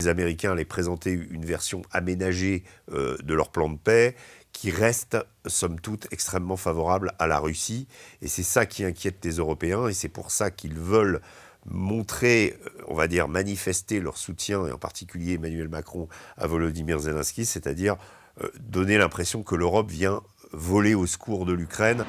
Les Américains allaient présenter une version aménagée de leur plan de paix qui reste, somme toute, extrêmement favorable à la Russie. Et c'est ça qui inquiète les Européens et c'est pour ça qu'ils veulent montrer, on va dire, manifester leur soutien, et en particulier Emmanuel Macron à Volodymyr Zelensky, c'est-à-dire donner l'impression que l'Europe vient voler au secours de l'Ukraine.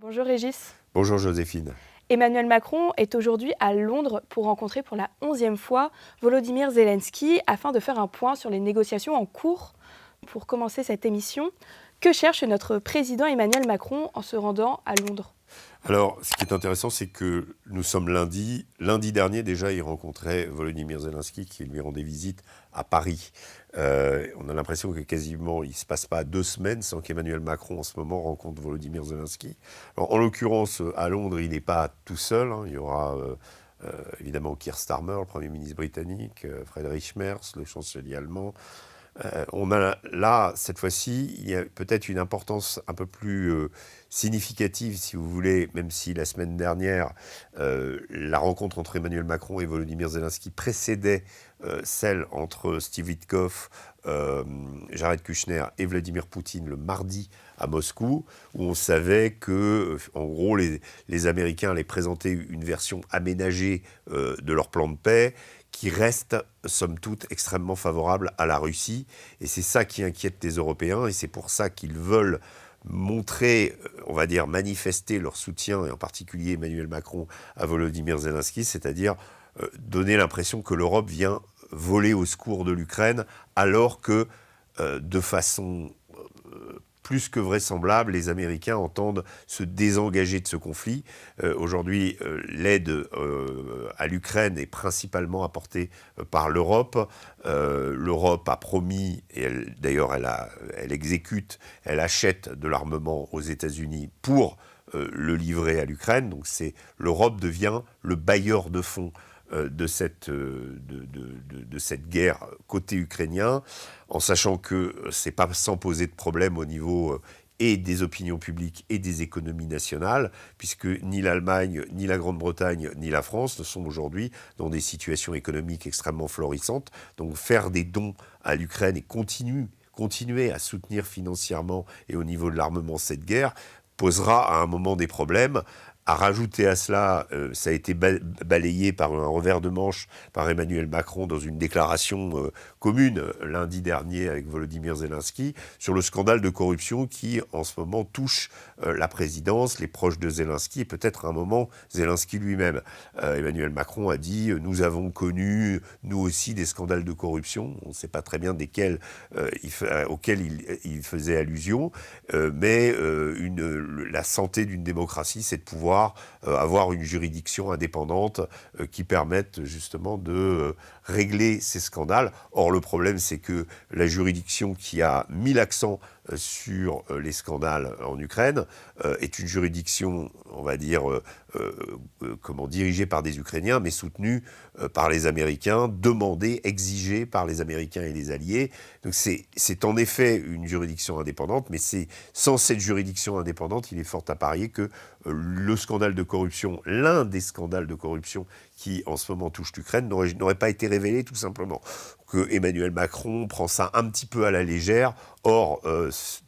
Bonjour Régis. Bonjour Joséphine. Emmanuel Macron est aujourd'hui à Londres pour rencontrer pour la 11e fois Volodymyr Zelensky afin de faire un point sur les négociations en cours. Pour commencer cette émission, que cherche notre président Emmanuel Macron en se rendant à Londres ? Alors, ce qui est intéressant, c'est que nous sommes lundi. Lundi dernier, déjà, il rencontrait Volodymyr Zelensky qui lui rendait visite à Paris. On a l'impression que quasiment, il ne se passe pas 2 semaines sans qu'Emmanuel Macron, en ce moment, rencontre Volodymyr Zelensky. Alors, en l'occurrence, à Londres, il n'est pas tout seul. Il y aura évidemment Keir Starmer, le Premier ministre britannique, Friedrich Merz, le chancelier allemand. On a là, cette fois-ci, il y a peut-être une importance un peu plus significative, si vous voulez, même si la semaine dernière, la rencontre entre Emmanuel Macron et Volodymyr Zelensky précédait celle entre Steve Witkoff, Jared Kushner et Vladimir Poutine le mardi à Moscou, où on savait que, en gros, les Américains allaient présenter une version aménagée de leur plan de paix, qui reste, somme toute, extrêmement favorable à la Russie. Et c'est ça qui inquiète les Européens, et c'est pour ça qu'ils veulent montrer, on va dire, manifester leur soutien, et en particulier Emmanuel Macron à Volodymyr Zelensky, c'est-à-dire donner l'impression que l'Europe vient voler au secours de l'Ukraine, alors que, de façon plus que vraisemblable, les Américains entendent se désengager de ce conflit. Aujourd'hui, l'aide à l'Ukraine est principalement apportée par l'Europe. L'Europe a promis, et d'ailleurs elle exécute, elle achète de l'armement aux États-Unis pour le livrer à l'Ukraine. Donc l'Europe devient le bailleur de fonds de cette guerre côté ukrainien, en sachant que c'est pas sans poser de problème au niveau et des opinions publiques et des économies nationales, puisque ni l'Allemagne, ni la Grande-Bretagne, ni la France ne sont aujourd'hui dans des situations économiques extrêmement florissantes. Donc faire des dons à l'Ukraine et continuer à soutenir financièrement et au niveau de l'armement cette guerre posera à un moment des problèmes. À rajouter à cela, ça a été balayé par un revers de manche par Emmanuel Macron dans une déclaration commune lundi dernier avec Volodymyr Zelensky sur le scandale de corruption qui, en ce moment, touche la présidence, les proches de Zelensky et peut-être à un moment Zelensky lui-même. Emmanuel Macron a dit « Nous avons connu, nous aussi, des scandales de corruption ». On ne sait pas très bien auxquels il faisait allusion, mais la santé d'une démocratie, c'est de pouvoir avoir une juridiction indépendante qui permette justement de régler ces scandales. Or, le problème, c'est que la juridiction qui a mis l'accent sur les scandales en Ukraine est une juridiction, on va dire, dirigée par des Ukrainiens, mais soutenue par les Américains, demandée, exigée par les Américains et les Alliés. Donc c'est en effet une juridiction indépendante, mais sans cette juridiction indépendante, il est fort à parier que le scandale de corruption, l'un des scandales de corruption qui en ce moment touche l'Ukraine, n'aurait pas été révélé tout simplement. Que Emmanuel Macron prend ça un petit peu à la légère. Or,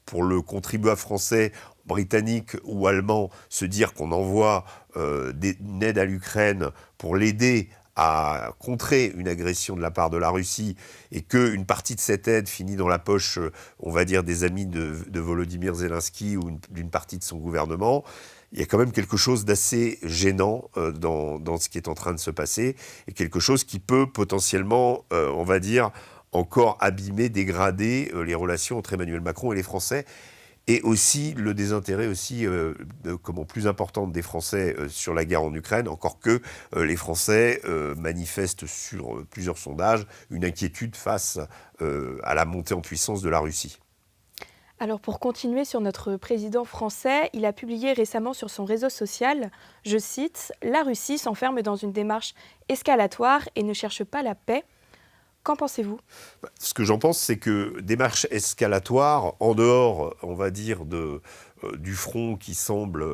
pour le contribuable français, britannique ou allemand, se dire qu'on envoie une aide à l'Ukraine pour l'aider à contrer une agression de la part de la Russie et qu'une partie de cette aide finit dans la poche, on va dire, des amis de Volodymyr Zelensky ou d'une partie de son gouvernement, il y a quand même quelque chose d'assez gênant dans ce qui est en train de se passer et quelque chose qui peut potentiellement, on va dire, encore abîmer, dégrader les relations entre Emmanuel Macron et les Français. Et aussi le désintérêt plus important des Français sur la guerre en Ukraine, encore que les Français manifestent sur plusieurs sondages une inquiétude face à la montée en puissance de la Russie. Alors pour continuer sur notre président français, il a publié récemment sur son réseau social, je cite, « La Russie s'enferme dans une démarche escalatoire et ne cherche pas la paix ». Qu'en pensez-vous ? Ce que j'en pense, c'est que démarche escalatoire, en dehors, on va dire, du front qui semble,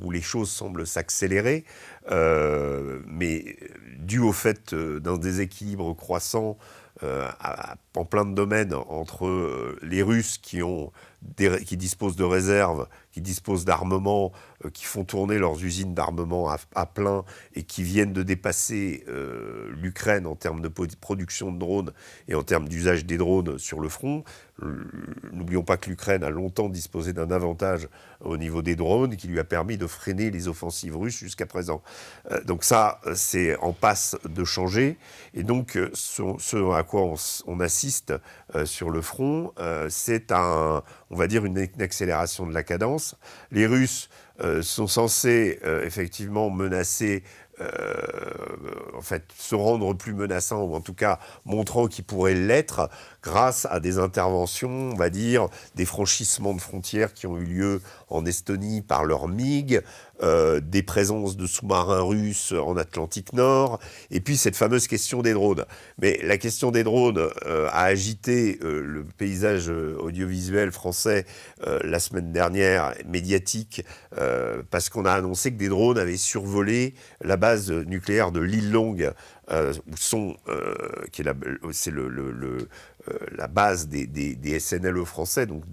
où les choses semblent s'accélérer, mais dû au fait d'un déséquilibre croissant en plein de domaines entre les Russes qui disposent de réserves, qui disposent d'armements, qui font tourner leurs usines d'armement à plein et qui viennent de dépasser l'Ukraine en termes de production de drones et en termes d'usage des drones sur le front. N'oublions pas que l'Ukraine a longtemps disposé d'un avantage au niveau des drones qui lui a permis de freiner les offensives russes jusqu'à présent. Donc ça, c'est en passe de changer. Et donc, ce à quoi on assiste sur le front, c'est on va dire une accélération de la cadence. Les Russes sont censés effectivement menacer, en fait, se rendre plus menaçants, ou en tout cas montrant qu'ils pourraient l'être, grâce à des interventions, on va dire, des franchissements de frontières qui ont eu lieu en Estonie par leur MiG, des présences de sous-marins russes en Atlantique Nord, et puis cette fameuse question des drones. Mais la question des drones a agité le paysage audiovisuel français la semaine dernière, médiatique, parce qu'on a annoncé que des drones avaient survolé la base nucléaire de l'île Longue, qui est la base des SNLE français, donc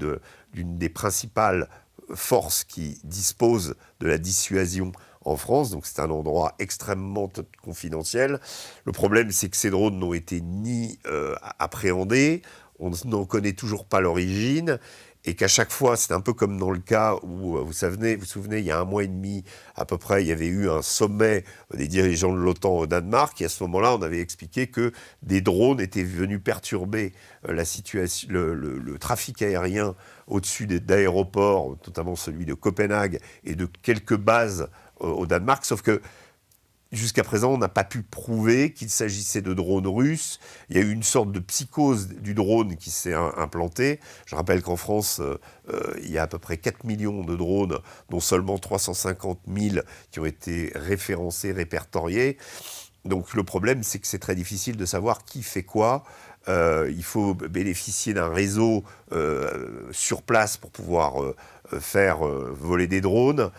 d'une des principales forces qui disposent de la dissuasion en France. Donc c'est un endroit extrêmement confidentiel. Le problème, c'est que ces drones n'ont été ni appréhendés, on n'en connaît toujours pas l'origine, et qu'à chaque fois, c'est un peu comme dans le cas où, vous vous souvenez, il y a 1 mois et demi à peu près, il y avait eu un sommet des dirigeants de l'OTAN au Danemark, et à ce moment-là, on avait expliqué que des drones étaient venus perturber la situation, le trafic aérien au-dessus d'aéroports, notamment celui de Copenhague, et de quelques bases au Danemark, sauf que jusqu'à présent, on n'a pas pu prouver qu'il s'agissait de drones russes. Il y a eu une sorte de psychose du drone qui s'est implantée. Je rappelle qu'en France, il y a à peu près 4 millions de drones, dont seulement 350 000 qui ont été référencés, répertoriés. Donc le problème, c'est que c'est très difficile de savoir qui fait quoi. Il faut bénéficier d'un réseau sur place pour pouvoir faire voler des drones.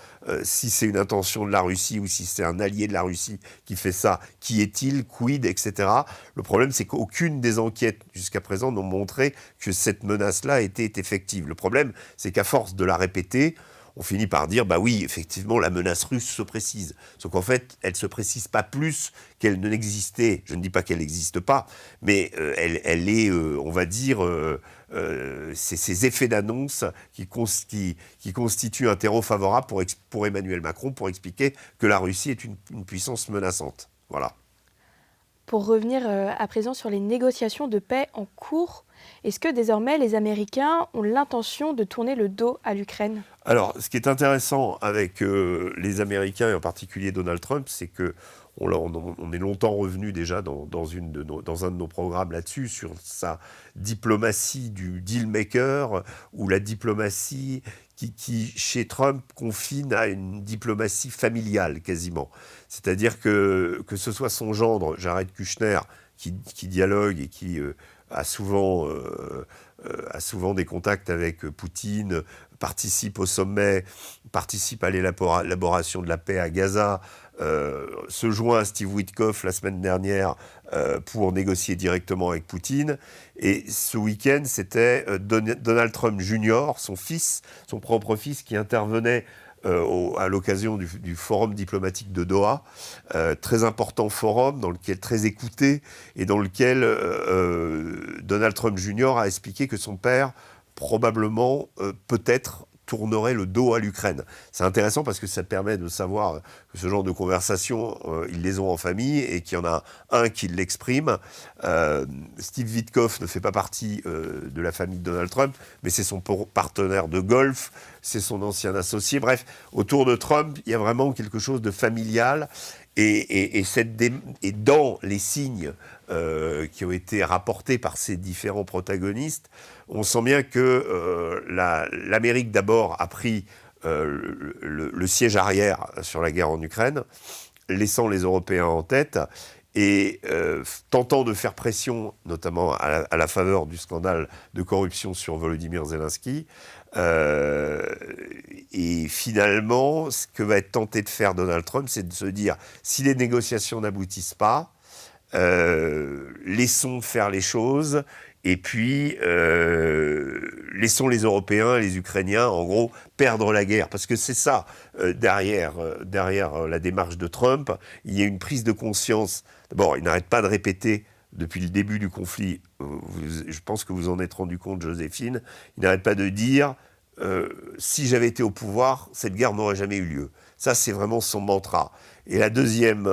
Si c'est une intention de la Russie ou si c'est un allié de la Russie qui fait ça, qui est-il, quid, etc. Le problème, c'est qu'aucune des enquêtes jusqu'à présent n'ont montré que cette menace-là était effective. Le problème, c'est qu'à force de la répéter, on finit par dire, bah oui, effectivement, la menace russe se précise. Sauf qu'en fait, elle ne se précise pas plus qu'elle ne l'existait. Je ne dis pas qu'elle n'existe pas, mais elle est, on va dire, c'est ces effets d'annonce qui constituent un terreau favorable pour Emmanuel Macron pour expliquer que la Russie est une puissance menaçante. Voilà. Pour revenir à présent sur les négociations de paix en cours, est-ce que désormais les Américains ont l'intention de tourner le dos à l'Ukraine ? Alors, ce qui est intéressant avec les Américains, et en particulier Donald Trump, c'est que on est longtemps revenu déjà dans un de nos programmes là-dessus, sur sa diplomatie du deal-maker, ou la diplomatie qui, chez Trump, confine à une diplomatie familiale, quasiment. C'est-à-dire que ce soit son gendre, Jared Kushner, qui dialogue et qui a souvent des contacts avec Poutine, participe au sommet, participe à l'élaboration de la paix à Gaza, se joint à Steve Witkoff la semaine dernière pour négocier directement avec Poutine. Et ce week-end, c'était Donald Trump Jr., son propre fils, qui intervenait à l'occasion du forum diplomatique de Doha, très important forum, très écouté, et dans lequel Donald Trump Jr. a expliqué que son père, probablement, peut-être, tournerait le dos à l'Ukraine. C'est intéressant parce que ça permet de savoir que ce genre de conversations, ils les ont en famille et qu'il y en a un qui l'exprime. Steve Witkoff ne fait pas partie de la famille de Donald Trump, mais c'est son partenaire de golf, c'est son ancien associé. Bref, autour de Trump, il y a vraiment quelque chose de familial. Et dans les signes qui ont été rapportés par ces différents protagonistes, on sent bien que l'Amérique d'abord a pris le siège arrière sur la guerre en Ukraine, laissant les Européens en tête, et tentant de faire pression, notamment à la faveur du scandale de corruption sur Volodymyr Zelensky. Et finalement, ce que va être tenté de faire Donald Trump, c'est de se dire, si les négociations n'aboutissent pas, laissons faire les choses, et puis laissons les Européens et les Ukrainiens, en gros, perdre la guerre. Parce que c'est ça, derrière la démarche de Trump, il y a une prise de conscience. D'abord, il n'arrête pas de répéter depuis le début du conflit, je pense que vous en êtes rendu compte, Joséphine, il n'arrête pas de dire si j'avais été au pouvoir, cette guerre n'aurait jamais eu lieu. Ça, c'est vraiment son mantra. Et la deuxième,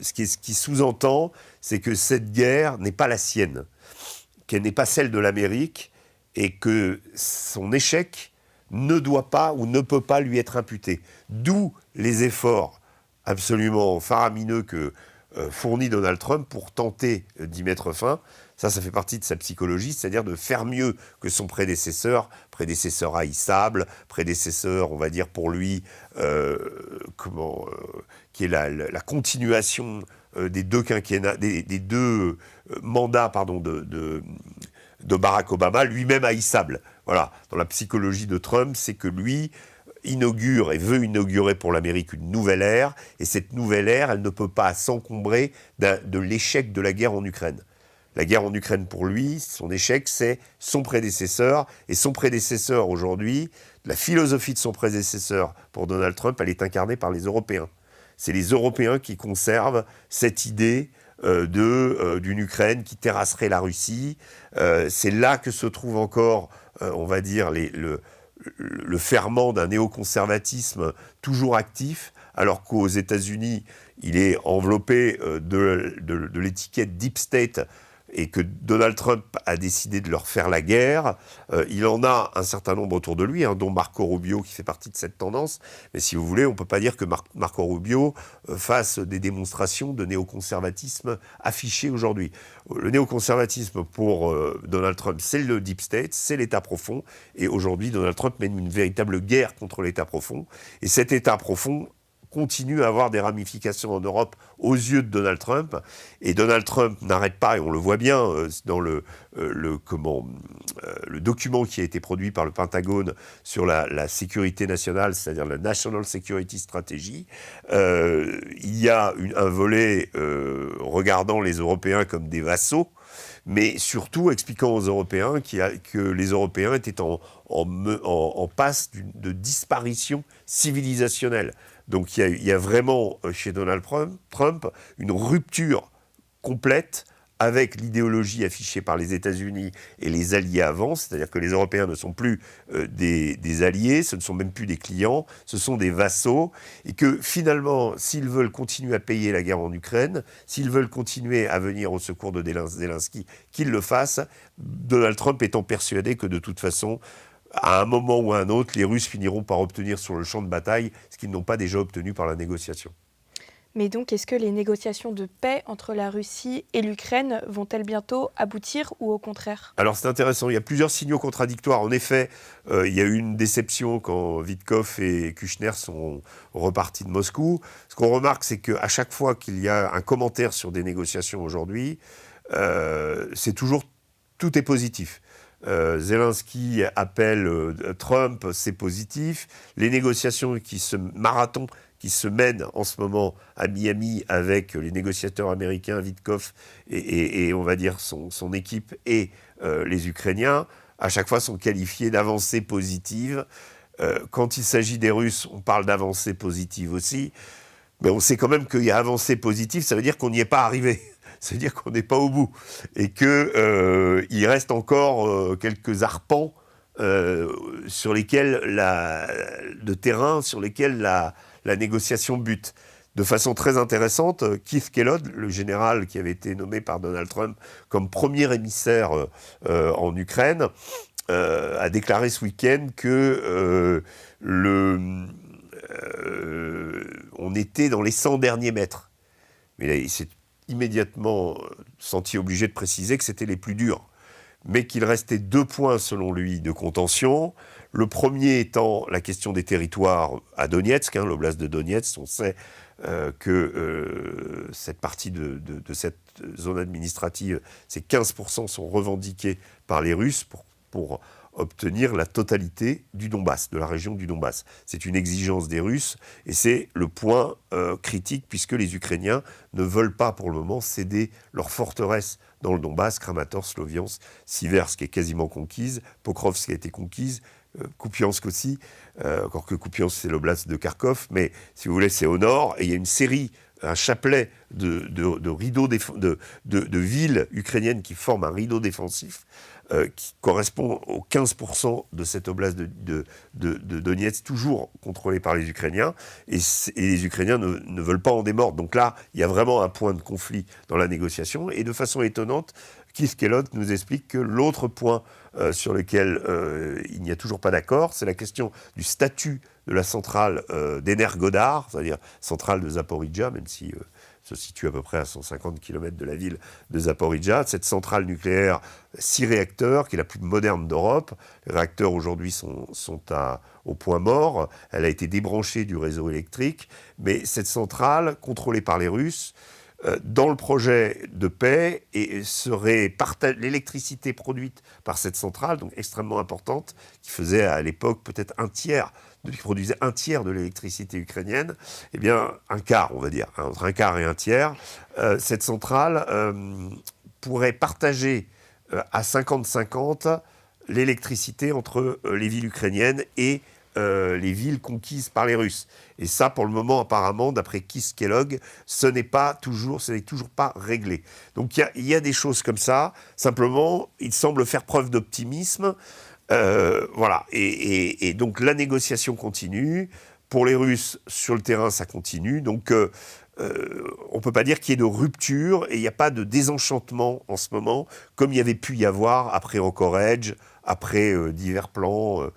ce qui sous-entend, c'est que cette guerre n'est pas la sienne, qu'elle n'est pas celle de l'Amérique, et que son échec ne doit pas ou ne peut pas lui être imputé. D'où les efforts absolument faramineux que fournit Donald Trump pour tenter d'y mettre fin. Ça fait partie de sa psychologie, c'est-à-dire de faire mieux que son prédécesseur haïssable, prédécesseur, on va dire pour lui, qui est la continuation des deux quinquennats, des deux mandats, pardon, de Barack Obama, lui-même haïssable. Voilà, dans la psychologie de Trump, c'est que lui inaugure et veut inaugurer pour l'Amérique une nouvelle ère, et cette nouvelle ère, elle ne peut pas s'encombrer de l'échec de la guerre en Ukraine. La guerre en Ukraine, pour lui, son échec, c'est son prédécesseur, et son prédécesseur aujourd'hui, la philosophie de son prédécesseur pour Donald Trump, elle est incarnée par les Européens. C'est les Européens qui conservent cette idée d'une Ukraine qui terrasserait la Russie. C'est là que se trouve encore, on va dire, le ferment d'un néoconservatisme toujours actif, alors qu'aux États-Unis, il est enveloppé de l'étiquette Deep State, et que Donald Trump a décidé de leur faire la guerre. Il en a un certain nombre autour de lui, dont Marco Rubio qui fait partie de cette tendance. Mais si vous voulez, on ne peut pas dire que Marco Rubio fasse des démonstrations de néoconservatisme affichées aujourd'hui. Le néoconservatisme pour Donald Trump, c'est le Deep State, c'est l'État profond. Et aujourd'hui, Donald Trump mène une véritable guerre contre l'État profond. Et cet État profond continue à avoir des ramifications en Europe aux yeux de Donald Trump. Et Donald Trump n'arrête pas, et on le voit bien dans le document qui a été produit par le Pentagone sur la sécurité nationale, c'est-à-dire la National Security Strategy. Il y a un volet regardant les Européens comme des vassaux, mais surtout expliquant aux Européens que les Européens étaient en passe de disparition civilisationnelle. Donc il y a vraiment chez Donald Trump une rupture complète avec l'idéologie affichée par les États-Unis et les alliés avant, c'est-à-dire que les Européens ne sont plus des alliés, ce ne sont même plus des clients, ce sont des vassaux, et que finalement, s'ils veulent continuer à payer la guerre en Ukraine, s'ils veulent continuer à venir au secours de Zelensky, qu'ils le fassent, Donald Trump étant persuadé que de toute façon, à un moment ou à un autre, les Russes finiront par obtenir sur le champ de bataille ce qu'ils n'ont pas déjà obtenu par la négociation. Mais donc, est-ce que les négociations de paix entre la Russie et l'Ukraine vont-elles bientôt aboutir ou au contraire ? Alors c'est intéressant, il y a plusieurs signaux contradictoires. En effet, il y a eu une déception quand Witkoff et Kushner sont repartis de Moscou. Ce qu'on remarque, c'est qu'à chaque fois qu'il y a un commentaire sur des négociations aujourd'hui, c'est toujours tout est positif. Zelensky appelle Trump, c'est positif. Les négociations marathon qui se mènent en ce moment à Miami avec les négociateurs américains, Witkoff et on va dire son équipe et les Ukrainiens, à chaque fois sont qualifiés d'avancées positives. Quand il s'agit des Russes, on parle d'avancées positives aussi. Mais on sait quand même qu'il y a avancées positives, ça veut dire qu'on n'y est pas arrivé. C'est-à-dire qu'on n'est pas au bout et qu'il reste encore quelques arpents sur lesquels de terrain sur lesquels la négociation bute. De façon très intéressante, Keith Kellogg, le général qui avait été nommé par Donald Trump comme premier émissaire en Ukraine, a déclaré ce week-end que on était dans les 100 derniers mètres. Mais là, il s'est immédiatement senti obligé de préciser que c'était les plus durs. mais qu'il restait 2 points, selon lui, de contention. Le premier étant la question des territoires à Donetsk, l'oblast de Donetsk. On sait que cette partie de cette zone administrative, ces 15% sont revendiqués par les Russes pour obtenir la totalité du Donbass, de la région du Donbass. C'est une exigence des Russes et c'est le point critique puisque les Ukrainiens ne veulent pas pour le moment céder leur forteresse dans le Donbass, Kramatorsk, Sloviansk, Siversk qui est quasiment conquise, Pokrovsk qui a été conquise, Kupiansk aussi, encore que Kupiansk c'est l'oblast de Kharkov, mais si vous voulez c'est au nord et il y a une série, un chapelet de rideaux de villes ukrainiennes qui forment un rideau défensif qui correspond aux 15% de cette oblast de Donetsk, toujours contrôlée par les Ukrainiens, et les Ukrainiens ne veulent pas en démordre. Donc là, il y a vraiment un point de conflit dans la négociation, et de façon étonnante, Keith Kellogg nous explique que l'autre point sur lequel il n'y a toujours pas d'accord, c'est la question du statut de la centrale d'Energodar, c'est-à-dire centrale de Zaporijjia, même si se situe à peu près à 150 km de la ville de Zaporijjia. Cette centrale nucléaire, 6 réacteurs, qui est la plus moderne d'Europe. Les réacteurs aujourd'hui sont au point mort. Elle a été débranchée du réseau électrique. Mais cette centrale, contrôlée par les Russes, dans le projet de paix, serait l'électricité produite par cette centrale, donc extrêmement importante, qui faisait à l'époque peut-être qui produisait un tiers de l'électricité ukrainienne, eh bien un quart, on va dire, entre un quart et un tiers, cette centrale pourrait partager à 50-50 l'électricité entre les villes ukrainiennes et les villes conquises par les Russes. Et ça, pour le moment, apparemment, d'après Keith Kellogg, ce n'est toujours pas réglé. Donc il y a des choses comme ça. Simplement, il semble faire preuve d'optimisme. Voilà. Et donc la négociation continue. Pour les Russes, sur le terrain, ça continue. Donc on ne peut pas dire qu'il y ait de rupture et il n'y a pas de désenchantement en ce moment, comme il y avait pu y avoir après Anchorage, après divers plans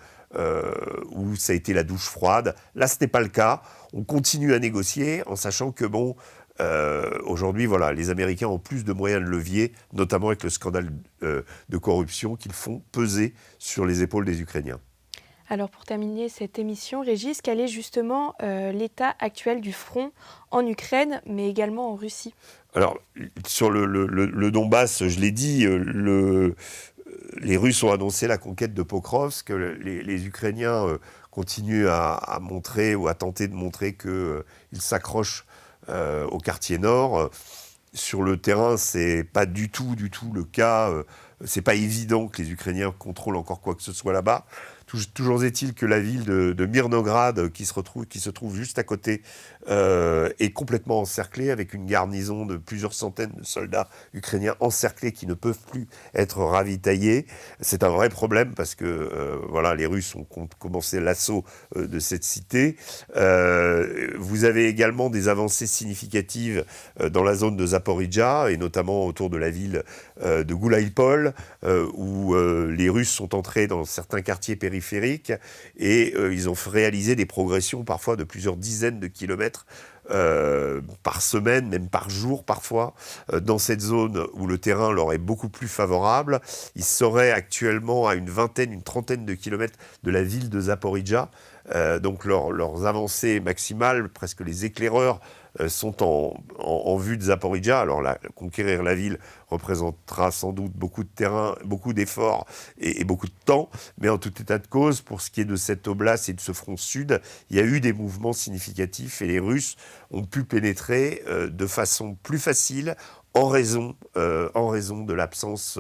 où ça a été la douche froide. Là, ce n'est pas le cas. On continue à négocier en sachant que, aujourd'hui, voilà, les Américains ont plus de moyens de levier, notamment avec le scandale de corruption qu'ils font peser sur les épaules des Ukrainiens. Alors pour terminer cette émission, Régis, quel est justement l'état actuel du front en Ukraine, mais également en Russie? Alors, sur le Donbass, je l'ai dit, les Russes ont annoncé la conquête de Pokrovsk, les Ukrainiens continuent à montrer ou à tenter de montrer qu'ils s'accrochent au quartier nord. Sur le terrain, c'est pas du tout le cas. C'est pas évident que les Ukrainiens contrôlent encore quoi que ce soit là-bas. Toujours est-il que la ville de Mirnograd, qui se trouve juste à côté, est complètement encerclée, avec une garnison de plusieurs centaines de soldats ukrainiens encerclés qui ne peuvent plus être ravitaillés. C'est un vrai problème parce que les Russes ont commencé l'assaut de cette cité. Vous avez également des avancées significatives dans la zone de Zaporijjia, et notamment autour de la ville de Gulaïpol, où les Russes sont entrés dans certains quartiers périphériques et ils ont réalisé des progressions parfois de plusieurs dizaines de kilomètres par semaine, même par jour parfois, dans cette zone où le terrain leur est beaucoup plus favorable. Ils seraient actuellement à une trentaine de kilomètres de la ville de Zaporijjia. Donc leurs avancées maximales, presque les éclaireurs, sont en vue de Zaporijjia. Alors conquérir la ville représentera sans doute beaucoup de terrain, beaucoup d'efforts et beaucoup de temps. Mais en tout état de cause, pour ce qui est de cette oblast et de ce front sud, il y a eu des mouvements significatifs et les Russes ont pu pénétrer de façon plus facile en raison de l'absence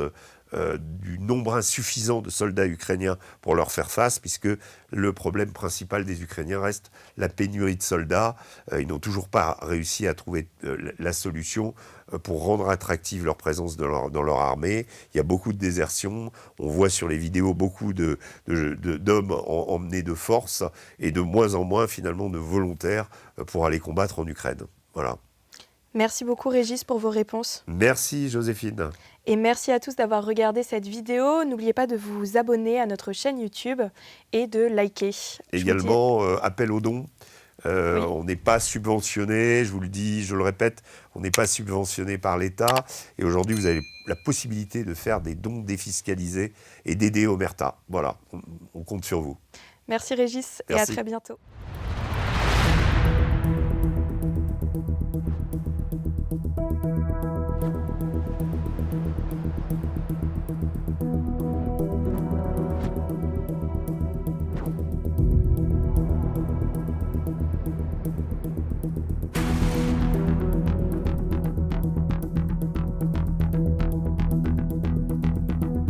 du nombre insuffisant de soldats ukrainiens pour leur faire face, puisque le problème principal des Ukrainiens reste la pénurie de soldats. Ils n'ont toujours pas réussi à trouver la solution pour rendre attractive leur présence dans leur armée. Il y a beaucoup de désertions. On voit sur les vidéos beaucoup d'hommes emmenés de force et de moins en moins finalement de volontaires pour aller combattre en Ukraine. Voilà. Merci beaucoup Régis pour vos réponses. Merci Joséphine. Et merci à tous d'avoir regardé cette vidéo. N'oubliez pas de vous abonner à notre chaîne YouTube et de liker. Également, appel aux dons. Oui. On n'est pas subventionné, je vous le dis, je le répète, on n'est pas subventionné par l'État. Et aujourd'hui, vous avez la possibilité de faire des dons défiscalisés et d'aider Omerta. Voilà, on compte sur vous. Merci Régis et à Merci. très bientôt.